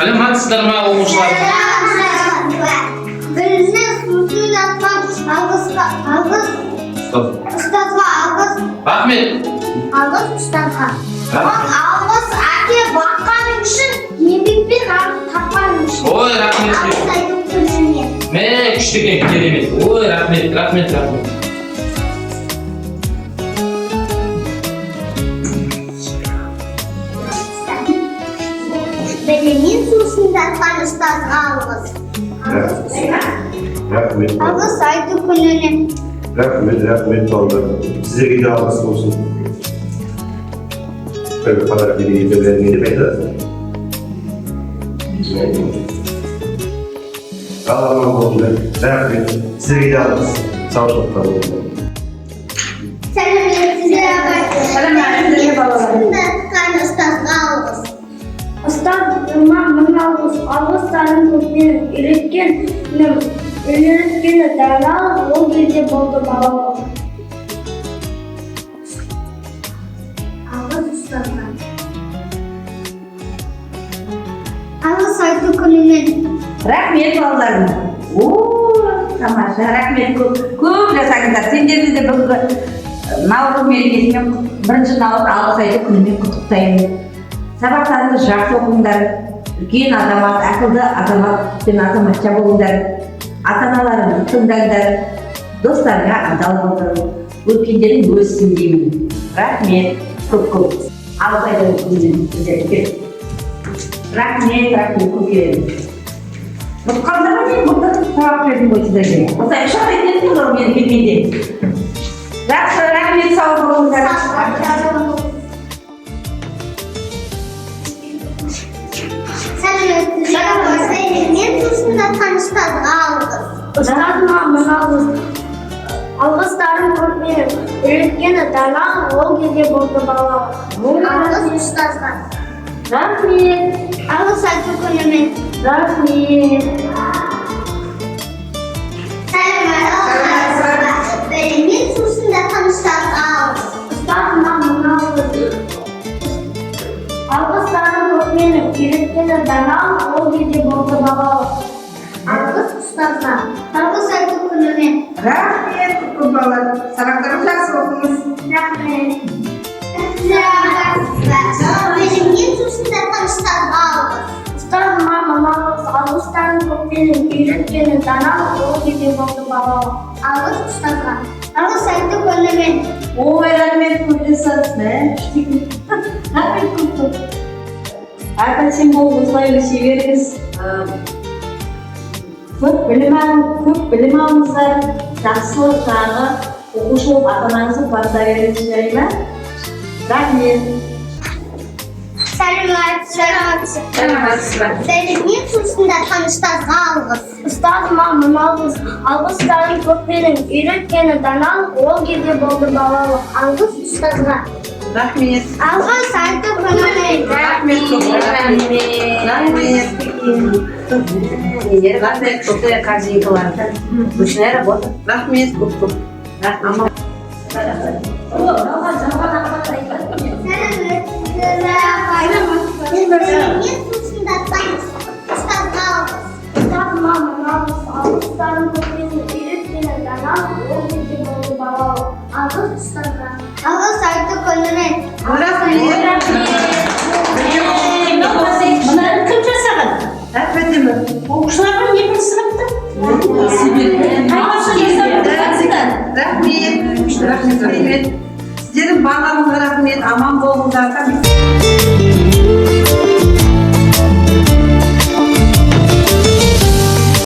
Саламатсыздар ма оқушылар? Birinci sınıfın atmak algız ustazga algız Рахмет. algız ustazga. Рахмет. Algız ake bakkanın için еңбекпен тапқаның үшін. Ой, рахмет. Алгыз айтып көрсеңе. Мә, күшті екен, керемет. Ой, рахмет. Білімнен сусын татқан ұстазға алғыз. Рахмет. Алғыз айтып күніне. Рахмет балдар. Sizlere de alması olsun. Böyle kadar bir vermeyi bekler. Allah'ım olsun. Rahmet. Sizlere de alması. Sağ olun. Татқан ұстазға алғыз. Ұстаз мына алғыстарын көппен үйреткені дана ол кезде болды балалық. Алғыз ұстазға. Алғыз айтып күнінен. Рахмет балаларым. Тамаша, рахмет көп жасаңыздар. Сендерді де бүгінгі наурыз мерекесімен бірінші наурыз алғыс айтып күнімен құттықтаймын. Сабақтарыңызды жақсы оқыңдар. Үлкен азамат, ақылды азамат пен азаматша болыңдар. Ата-аналарыңызды тыңдаңдар. Достарға адал болыңдар. Өткендерің өссін деймін. Рахмет көп. Алғыс айтып күнімен. Рахмет көкелерім. Мұтқандарға не мұтты сабақ бердім ғой сіздерге. Осылай үш ақ айтетін ғой мені келгенде. Жақсы, рахмет, сау болыңдар. Мен сусын татқан ұстазға алғыз. Ұстазыма мына алғыстарын көппен үйреткені дана ол кезде болды балалық. Алғыз ұстазға. Рахмет. Алғыз айтып күнінен. Рахмет. Мен сусын татқан ұстазға алғыз. Ұстазыма мына алғыстарын көппен үйреткені дана ол кезде болды балалық. Алғыз ұстазға. Алғыз айтып күнінен. Рахмет, көп балалар. Сабақтарыңыз жақсы оқыңыз. Рахмет. Мен сусын татқан ұстазға алғыз. Ұстазыма мына алғыстарын көппен үйреткені дана ол кезде болды балалық. Алғыз ұстазға. Алғыз айтып күнінен. Ой, рахмет көп жасаңыз. Рахмет көп. Әрқашан бол осылай өсе беріңіз. Көп білім алыңыздар. Жақсы жағы оқушы болып ата-анаңызды қуанта беріңіз, жарай ма? Рахмет. Сәлеметсіздер. Мен сусын татқан ұстазға алғыз. Ұстазыма мына алғыстарын көппен үйреткені дана ол кезде болды балалық. Алғыз ұстазға. Рахмет. Алғыз айтып күнінен. Рахмет көп. Рахмет көп. Каждый класс. Ручная работа. Рахмет көп. Рахмет. Мен сусын татқан ұстазға алғыз. Ұстазыма мына алғыстарын көппен үйреткені дана ол кезде болды балалық. Алғыз ұстазға. Алғыз айтып күнінен. Мынаны кім жасаған? Рахмет. Оқушыларға екінші сыныпта? Рахмет. Сіздердің барлығыңызға рахмет. Аман болыңыздар.